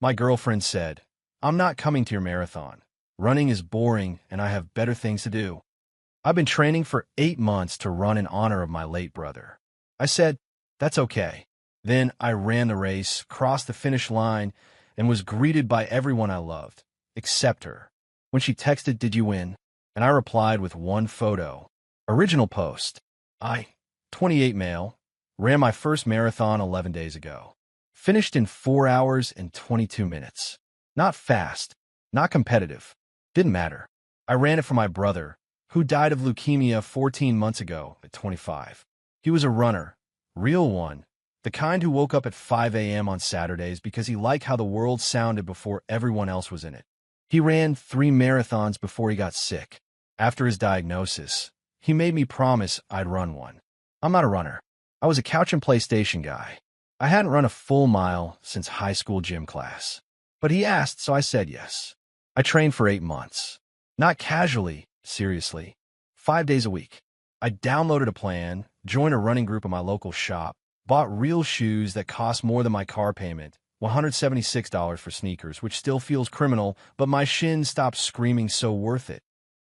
My girlfriend said, "I'm not coming to your marathon. Running is boring and I have better things to do." I've been training for 8 months to run in honor of my late brother. I said, "That's okay." Then I ran the race, crossed the finish line, and was greeted by everyone I loved, except her. When she texted, "Did you win?" And I replied with one photo. Original post. I, 28 male, ran my first marathon 11 days ago. Finished in 4 hours and 22 minutes. Not fast, not competitive. Didn't matter. I ran it for my brother, who died of leukemia 14 months ago at 25. He was a runner, real one, the kind who woke up at 5 a.m. on Saturdays because he liked how the world sounded before everyone else was in it. He ran 3 marathons before he got sick. After his diagnosis, he made me promise I'd run one. I'm not a runner. I was a couch and PlayStation guy. I hadn't run a full mile since high school gym class. But he asked, so I said yes. I trained for 8 months. Not casually, seriously. 5 days a week. I downloaded a plan, joined a running group at my local shop, bought real shoes that cost more than my car payment, $176 for sneakers, which still feels criminal, but my shins stopped screaming so worth it.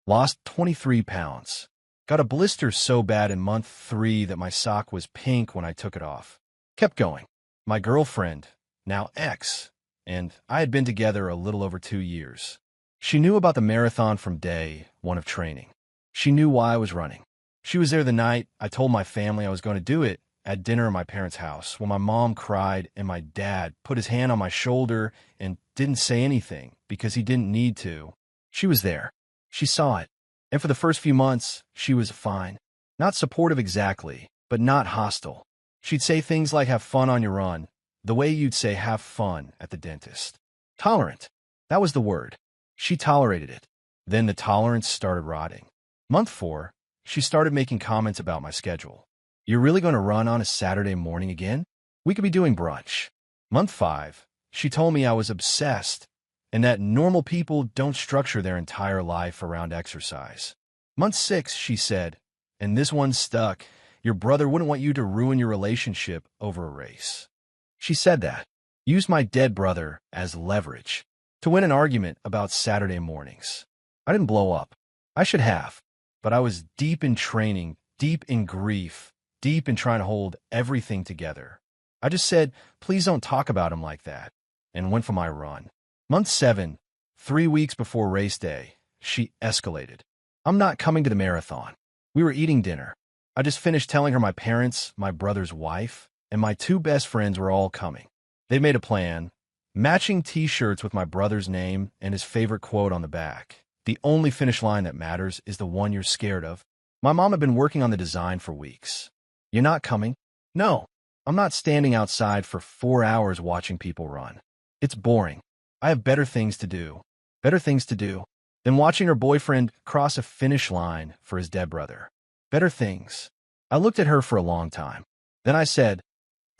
Lost 23 pounds. Got a blister so bad in month 3 that my sock was pink when I took it off. Kept going. My girlfriend, now ex, and I had been together a little over 2 years. She knew about the marathon from day 1 of training. She knew why I was running. She was there the night I told my family I was going to do it at dinner at my parents' house when my mom cried and my dad put his hand on my shoulder and didn't say anything because he didn't need to. She was there. She saw it. And for the first few months, she was fine. Not supportive exactly, but not hostile. She'd say things like, "Have fun on your run," the way you'd say "have fun" at the dentist. Tolerant. That was the word. She tolerated it. Then the tolerance started rotting. Month 4, she started making comments about my schedule. "You're really going to run on a Saturday morning again? We could be doing brunch." Month 5, she told me I was obsessed and that normal people don't structure their entire life around exercise. Month 6, she said, and this one stuck, "Your brother wouldn't want you to ruin your relationship over a race." She said that. Used my dead brother as leverage to win an argument about Saturday mornings. I didn't blow up. I should have. But I was deep in training, deep in grief, deep in trying to hold everything together. I just said, "Please don't talk about him like that," and went for my run. Month 7, 3 weeks before race day, she escalated. "I'm not coming to the marathon." We were eating dinner. I just finished telling her my parents, my brother's wife, and my 2 best friends were all coming. They made a plan, matching t-shirts with my brother's name and his favorite quote on the back. "The only finish line that matters is the one you're scared of." My mom had been working on the design for weeks. "You're not coming?" "No, I'm not standing outside for 4 hours watching people run. It's boring. I have better things to do. Better things to do than watching her boyfriend cross a finish line for his dead brother. Better things." I looked at her for a long time. Then I said,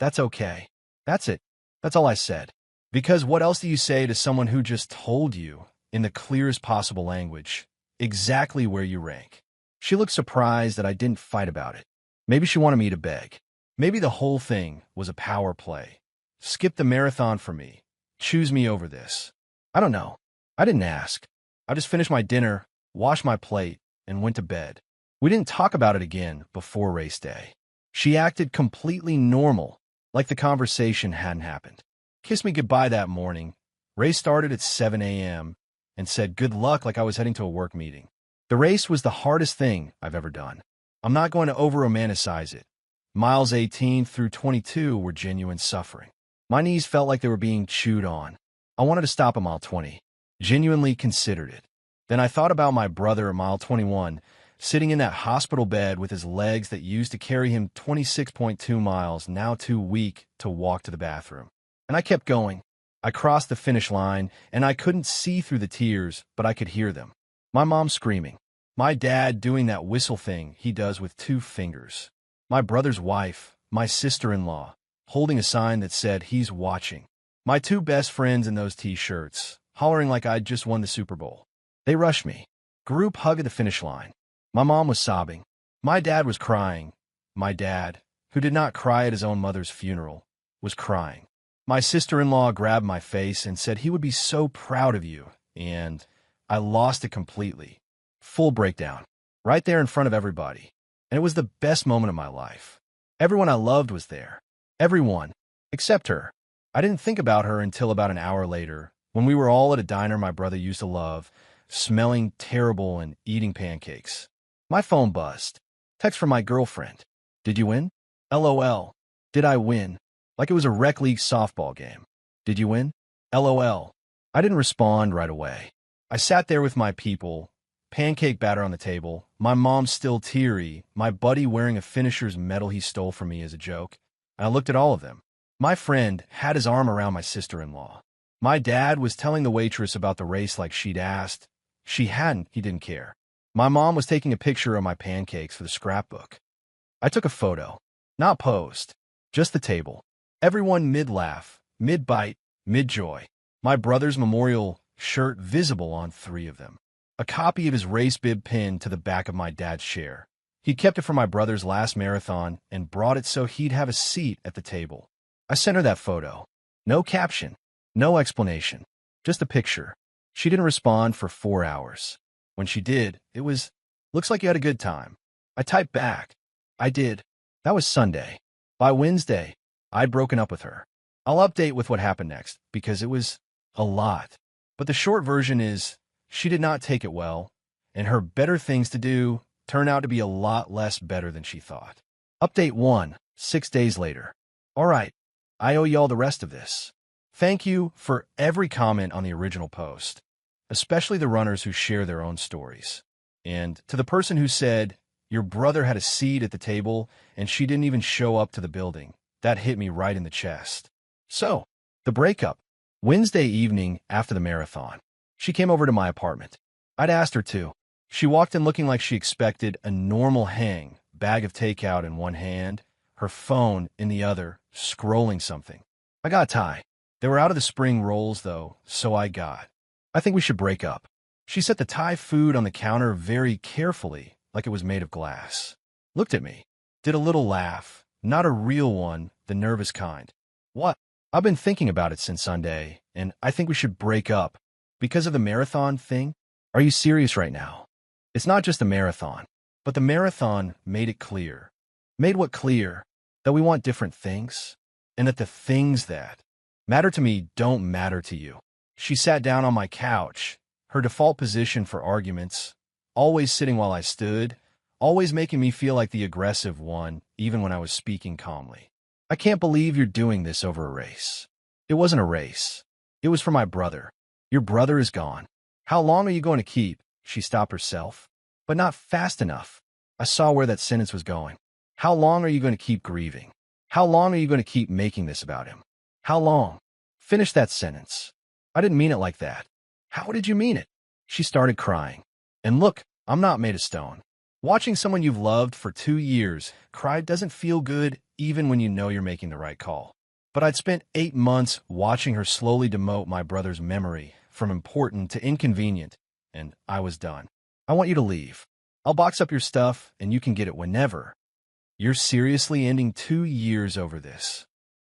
"That's okay." That's it. That's all I said. Because what else do you say to someone who just told you, in the clearest possible language, exactly where you rank? She looked surprised that I didn't fight about it. Maybe she wanted me to beg. Maybe the whole thing was a power play. Skip the marathon for me. Choose me over this. I don't know. I didn't ask. I just finished my dinner, washed my plate, and went to bed. We didn't talk about it again before race day. She acted completely normal, like the conversation hadn't happened. Kissed me goodbye that morning. Race started at 7 a.m. and said good luck like I was heading to a work meeting. The race was the hardest thing I've ever done. I'm not going to over-romanticize it. Miles 18 through 22 were genuine suffering. My knees felt like they were being chewed on. I wanted to stop at mile 20. Genuinely considered it. Then I thought about my brother at mile 21, sitting in that hospital bed with his legs that used to carry him 26.2 miles, now too weak to walk to the bathroom. And I kept going. I crossed the finish line, and I couldn't see through the tears, but I could hear them. My mom screaming. My dad doing that whistle thing he does with 2 fingers. My brother's wife, my sister-in-law, holding a sign that said, "He's watching." My 2 best friends in those t-shirts, hollering like I'd just won the Super Bowl. They rushed me. Group hug at the finish line. My mom was sobbing. My dad was crying. My dad, who did not cry at his own mother's funeral, was crying. My sister-in-law grabbed my face and said he would be so proud of you, and I lost it completely. Full breakdown. Right there in front of everybody. And it was the best moment of my life. Everyone I loved was there. Everyone. Except her. I didn't think about her until about an hour later, when we were all at a diner my brother used to love, smelling terrible and eating pancakes. My phone buzzed. Text from my girlfriend. Did you win? LOL. Did I win? Like it was a rec league softball game. Did you win? LOL. I didn't respond right away. I sat there with my people, pancake batter on the table, my mom still teary, my buddy wearing a finisher's medal he stole from me as a joke. I looked at all of them. My friend had his arm around my sister-in-law. My dad was telling the waitress about the race like she'd asked. She hadn't, he didn't care. My mom was taking a picture of my pancakes for the scrapbook. I took a photo. Not posed. Just the table. Everyone mid-laugh, mid-bite, mid-joy. My brother's memorial shirt visible on 3 of them. A copy of his race bib pinned to the back of my dad's chair. He kept it for my brother's last marathon and brought it so he'd have a seat at the table. I sent her that photo. No caption. No explanation. Just a picture. She didn't respond for 4 hours. When she did, it was, "Looks like you had a good time." I typed back. I did. That was Sunday. By Wednesday, I'd broken up with her. I'll update with what happened next, because it was a lot. But the short version is, she did not take it well, and her better things to do turned out to be a lot less better than she thought. Update 1, 6 days later. All right, I owe y'all the rest of this. Thank you for every comment on the original post, especially the runners who share their own stories. And to the person who said, your brother had a seat at the table and she didn't even show up to the building, that hit me right in the chest. So, the breakup. Wednesday evening after the marathon, she came over to my apartment. I'd asked her to. She walked in looking like she expected a normal hang, bag of takeout in one hand, her phone in the other, scrolling something. I got Thai. They were out of the spring rolls, though, so I think we should break up. She set the Thai food on the counter very carefully, like it was made of glass. Looked at me. Did a little laugh. Not a real one, the nervous kind. What? I've been thinking about it since Sunday, and I think we should break up. Because of the marathon thing? Are you serious right now? It's not just a marathon, but the marathon made it clear. Made what clear? That we want different things, and that the things that matter to me don't matter to you. She sat down on my couch, her default position for arguments, always sitting while I stood, always making me feel like the aggressive one, even when I was speaking calmly. I can't believe you're doing this over a race. It wasn't a race. It was for my brother. Your brother is gone. How long are you going to keep? She stopped herself, but not fast enough. I saw where that sentence was going. How long are you going to keep grieving? How long are you going to keep making this about him? How long? Finish that sentence. I didn't mean it like that. How did you mean it? She started crying. And look, I'm not made of stone. Watching someone you've loved for 2 years cry doesn't feel good even when you know you're making the right call. But I'd spent 8 months watching her slowly demote my brother's memory from important to inconvenient, and I was done. I want you to leave. I'll box up your stuff, and you can get it whenever. You're seriously ending 2 years over this.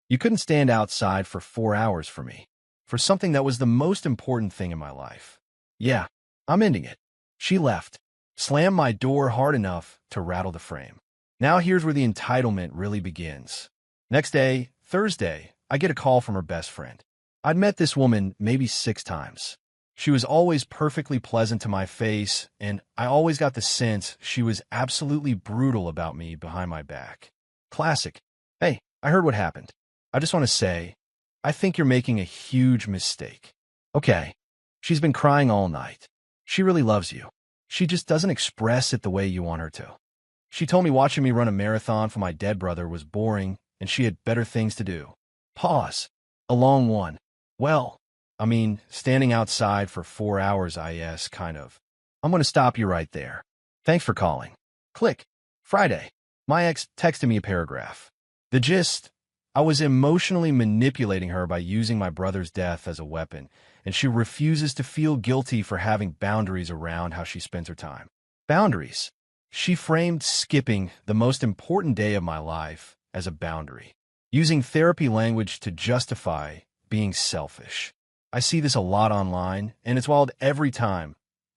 You couldn't stand outside for 4 hours for me, for something that was the most important thing in my life. Yeah, I'm ending it. She left, slammed my door hard enough to rattle the frame. Now here's where the entitlement really begins. Next day, Thursday, I get a call from her best friend. I'd met this woman maybe 6 times. She was always perfectly pleasant to my face, and I always got the sense she was absolutely brutal about me behind my back. Classic. Hey, I heard what happened. I just want to say, I think you're making a huge mistake. Okay. She's been crying all night. She really loves you. She just doesn't express it the way you want her to. She told me watching me run a marathon for my dead brother was boring, and she had better things to do. Pause. A long one. Well, I mean, standing outside for 4 hours, kind of. I'm going to stop you right there. Thanks for calling. Click. Friday. My ex texted me a paragraph. The gist: I was emotionally manipulating her by using my brother's death as a weapon, and she refuses to feel guilty for having boundaries around how she spends her time. Boundaries. She framed skipping the most important day of my life as a boundary. using therapy language to justify being selfish. I see this a lot online, and it's wild every time.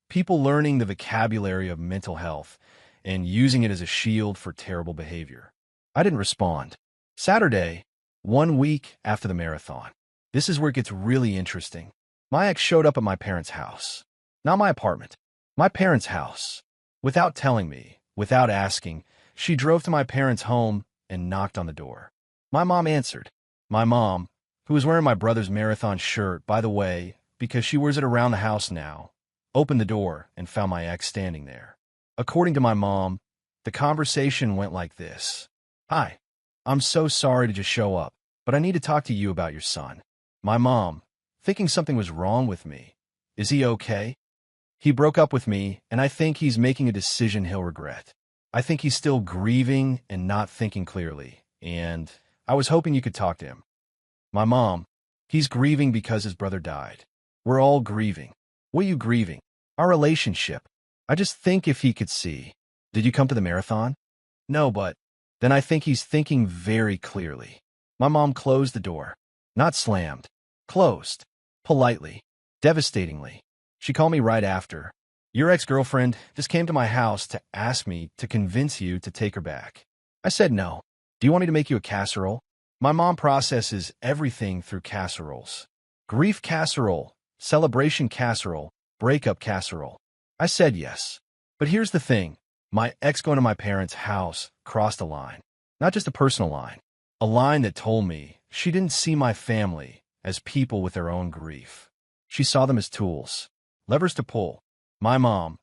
People learning the vocabulary of mental health and using it as a shield for terrible behavior. I didn't respond. Saturday, 1 week after the marathon. This is where it gets really interesting. My ex showed up at my parents' house. Not my apartment. My parents' house. Without telling me, without asking, she drove to my parents' home and knocked on the door. My mom answered. My mom, who was wearing my brother's marathon shirt, by the way, because she wears it around the house now, opened the door and found my ex standing there. According to my mom, the conversation went like this. Hi, I'm so sorry to just show up, but I need to talk to you about your son. My mom, thinking something was wrong with me. Is he okay? He broke up with me, and I think he's making a decision he'll regret. I think he's still grieving and not thinking clearly, and I was hoping you could talk to him. My mom, he's grieving because his brother died. We're all grieving. What are you grieving? Our relationship. I just think if he could see. Did you come to the marathon? No, but then I think he's thinking very clearly. My mom closed the door. Not slammed. Closed. Politely. Devastatingly. She called me right after. Your ex-girlfriend just came to my house to ask me to convince you to take her back. I said no. Do you want me to make you a casserole? My mom processes everything through casseroles. Grief casserole, celebration casserole, breakup casserole. I said yes. But here's the thing. My ex going to my parents' house crossed a line. Not just a personal line. A line that told me she didn't see my family as people with their own grief. She saw them as tools. Levers to pull. My mom,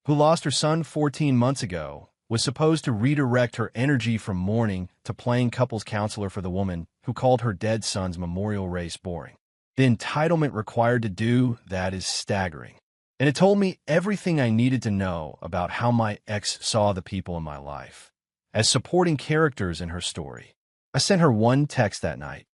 who lost her son 14 months ago, was supposed to redirect her energy from mourning to playing couples counselor for the woman who called her dead son's memorial race boring. The entitlement required to do that is staggering. And it told me everything I needed to know about how my ex saw the people in my life, as supporting characters in her story. I sent her one text that night.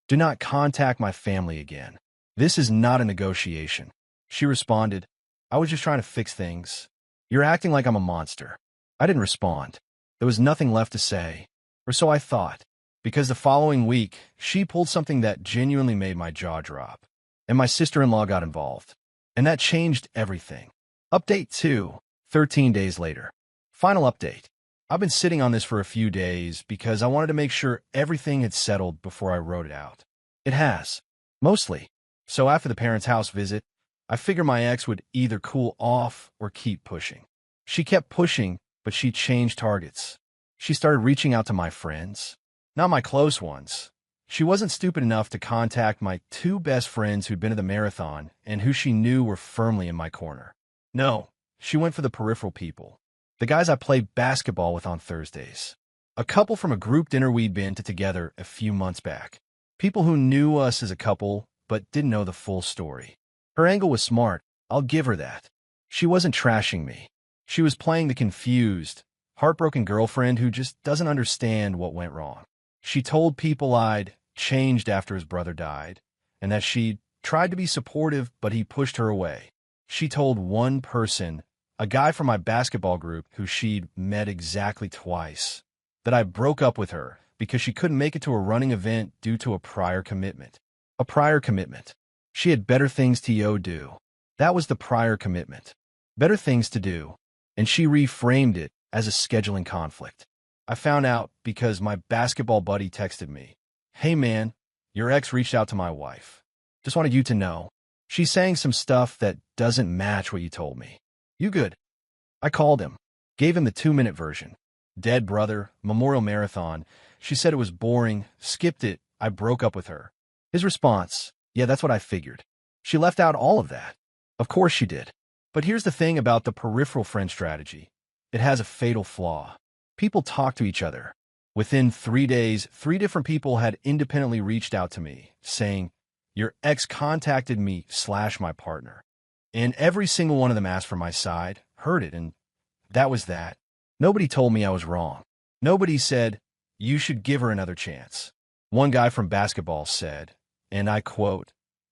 Do not contact my family again. This is not a negotiation. She responded, I was just trying to fix things. You're acting like I'm a monster. I didn't respond. There was nothing left to say, or so I thought, because the following week, she pulled something that genuinely made my jaw drop, and my sister-in-law got involved. And that changed everything. Update 2, 13 days later. Final update. I've been sitting on this for a few days because I wanted to make sure everything had settled before I wrote it out. It has. Mostly. So after the parents' house visit, I figured my ex would either cool off or keep pushing. She kept pushing, but she changed targets. She started reaching out to my friends. Not my close ones. She wasn't stupid enough to contact my 2 best friends who'd been to the marathon and who she knew were firmly in my corner. No, she went for the peripheral people. The guys I played basketball with on Thursdays. A couple from a group dinner we'd been to together a few months back. People who knew us as a couple, but didn't know the full story. Her angle was smart, I'll give her that. She wasn't trashing me. She was playing the confused, heartbroken girlfriend who just doesn't understand what went wrong. She told people I'd changed after his brother died, and that she'd tried to be supportive, but he pushed her away. She told one person, a guy from my basketball group who she'd met exactly twice, that I broke up with her because she couldn't make it to a running event due to a prior commitment. A prior commitment. She had better things to do. That was the prior commitment. Better things to do. And she reframed it as a scheduling conflict. I found out because my basketball buddy texted me. Hey man, your ex reached out to my wife. Just wanted you to know. She's saying some stuff that doesn't match what you told me. You good? I called him. Gave him the 2-minute version. Dead brother, memorial marathon. She said it was boring, skipped it, I broke up with her. His response, yeah, that's what I figured. She left out all of that. Of course she did. But here's the thing about the peripheral friend strategy. It has a fatal flaw. People talk to each other. Within 3 days, 3 different people had independently reached out to me, saying, your ex contacted me / my partner. And every single one of them asked for my side, heard it, and that was that. Nobody told me I was wrong. Nobody said, you should give her another chance. One guy from basketball said, and I quote,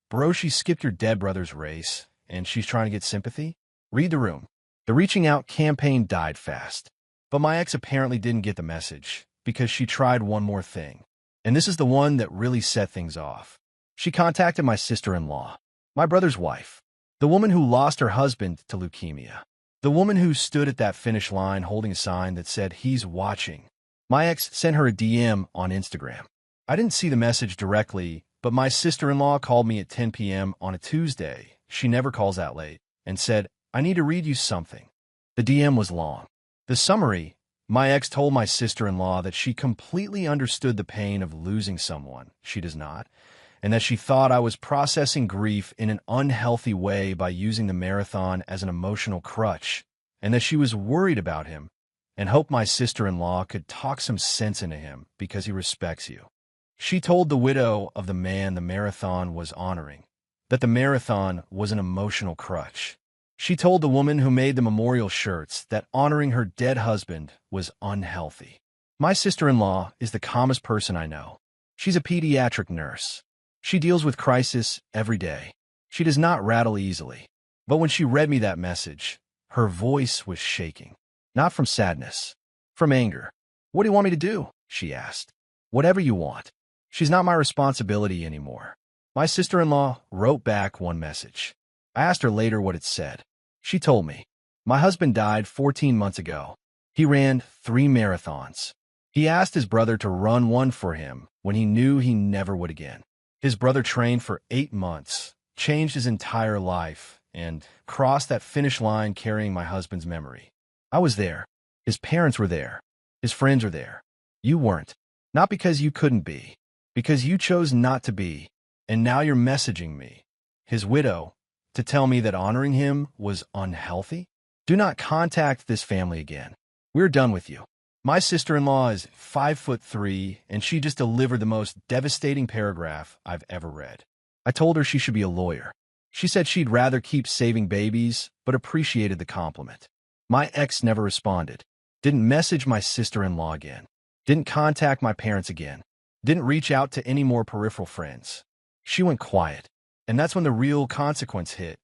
bro, she skipped your dead brother's race, and she's trying to get sympathy? Read the room. The reaching out campaign died fast. But my ex apparently didn't get the message, because she tried one more thing. And this is the one that really set things off. She contacted my sister-in-law, my brother's wife, the woman who lost her husband to leukemia, the woman who stood at that finish line holding a sign that said, "He's watching." My ex sent her a DM on Instagram. I didn't see the message directly, but my sister-in-law called me at 10 p.m. on a Tuesday. She never calls that late, and said, "I need to read you something." The DM was long. The summary: my ex told my sister-in-law that she completely understood the pain of losing someone she does not, and that she thought I was processing grief in an unhealthy way by using the marathon as an emotional crutch, and that she was worried about him and hoped my sister-in-law could talk some sense into him because he respects you. She told the widow of the man the marathon was honoring that the marathon was an emotional crutch. She told the woman who made the memorial shirts that honoring her dead husband was unhealthy. My sister-in-law is the calmest person I know. She's a pediatric nurse. She deals with crisis every day. She does not rattle easily. But when she read me that message, her voice was shaking. Not from sadness, from anger. "What do you want me to do?" she asked. "Whatever you want. She's not my responsibility anymore." My sister-in-law wrote back one message. I asked her later what it said. She told me, "My husband died 14 months ago. He ran 3 marathons. He asked his brother to run one for him when he knew he never would again. His brother trained for 8 months, changed his entire life, and crossed that finish line carrying my husband's memory. I was there. His parents were there. His friends were there. You weren't. Not because you couldn't be, because you chose not to be. And now you're messaging me, his widow, to tell me that honoring him was unhealthy? Do not contact this family again. We're done with you." My sister-in-law is 5'3", and she just delivered the most devastating paragraph I've ever read. I told her she should be a lawyer. She said she'd rather keep saving babies, but appreciated the compliment. My ex never responded. Didn't message my sister-in-law again. Didn't contact my parents again. Didn't reach out to any more peripheral friends. She went quiet. And that's when the real consequence hit.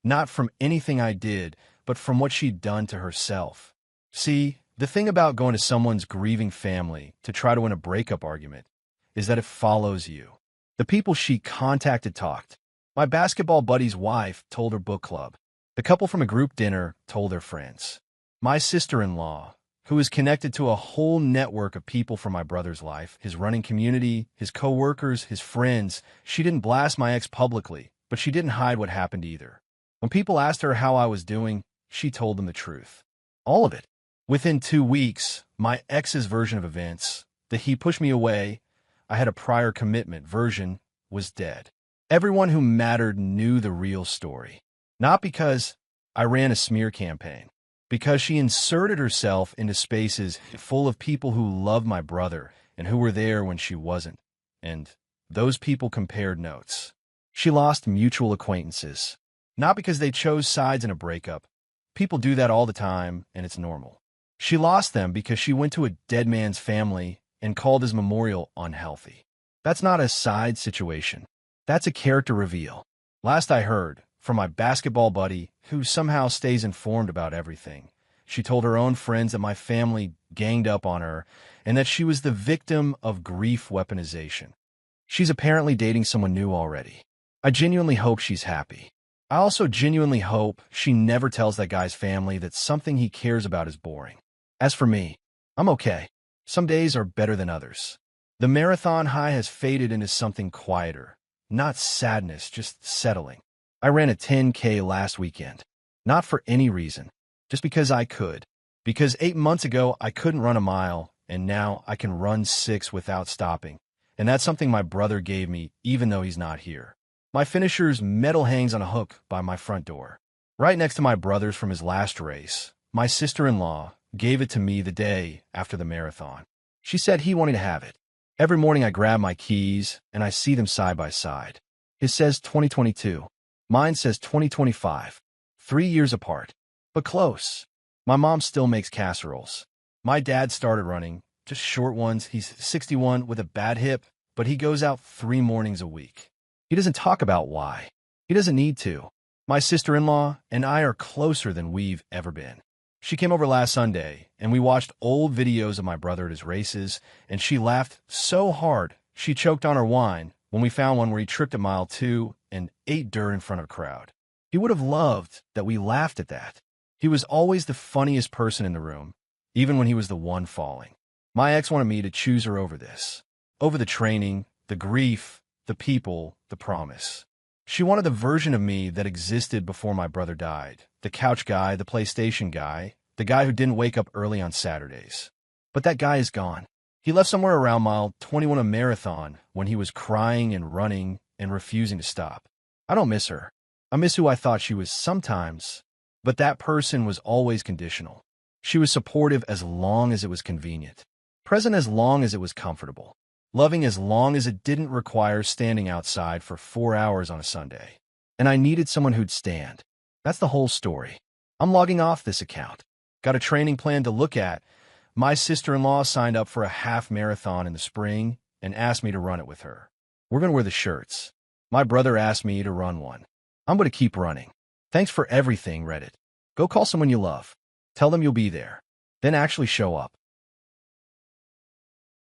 Not from anything I did, but from what she'd done to herself. See, the thing about going to someone's grieving family to try to win a breakup argument is that it follows you. The people she contacted talked. My basketball buddy's wife told her book club. The couple from a group dinner told their friends. My sister-in-law, who is connected to a whole network of people from my brother's life, his running community, his co-workers, his friends, she didn't blast my ex publicly, but she didn't hide what happened either. When people asked her how I was doing, she told them the truth. All of it. Within 2 weeks, my ex's version of events, the "he pushed me away, I had a prior commitment" version, was dead. Everyone who mattered knew the real story. Not because I ran a smear campaign, because she inserted herself into spaces full of people who loved my brother and who were there when she wasn't, and those people compared notes. She lost mutual acquaintances, not because they chose sides in a breakup. People do that all the time, and it's normal. She lost them because she went to a dead man's family and called his memorial unhealthy. That's not a side situation. That's a character reveal. Last I heard, from my basketball buddy, who somehow stays informed about everything, she told her own friends that my family ganged up on her and that she was the victim of grief weaponization. She's apparently dating someone new already. I genuinely hope she's happy. I also genuinely hope she never tells that guy's family that something he cares about is boring. As for me, I'm okay. Some days are better than others. The marathon high has faded into something quieter. Not sadness, just settling. I ran a 10K last weekend. Not for any reason. Just because I could. Because 8 months ago, I couldn't run a mile, and now I can run 6 without stopping. And that's something my brother gave me, even though he's not here. My finisher's medal hangs on a hook by my front door. Right next to my brother's from his last race. My sister-in-law gave it to me the day after the marathon. She said he wanted to have it. Every morning I grab my keys, and I see them side by side. His says 2022. Mine says 2025. 3 years apart, but close. My mom still makes casseroles. My dad started running, just short ones. He's 61 with a bad hip, but he goes out 3 mornings a week. He doesn't talk about why. He doesn't need to. My sister-in-law and I are closer than we've ever been. She came over last Sunday, and we watched old videos of my brother at his races, and she laughed so hard She choked on her wine when we found one where he tripped at mile 2 and ate dirt in front of a crowd. He would have loved that we laughed at that. He was always the funniest person in the room, even when he was the one falling. My ex wanted me to choose her over this. Over the training, the grief, the people, the promise. She wanted the version of me that existed before my brother died. The couch guy, the PlayStation guy, the guy who didn't wake up early on Saturdays. But that guy is gone. He left somewhere around mile 21 a marathon when he was crying and running and refusing to stop. I don't miss her. I miss who I thought she was sometimes, but that person was always conditional. She was supportive as long as it was convenient, present as long as it was comfortable, loving as long as it didn't require standing outside for 4 hours on a Sunday. And I needed someone who'd stand. That's the whole story. I'm logging off this account. Got a training plan to look at. My sister-in-law signed up for a half marathon in the spring and asked me to run it with her. We're going to wear the shirts. My brother asked me to run one. I'm going to keep running. Thanks for everything, Reddit. Go call someone you love. Tell them you'll be there. Then actually show up.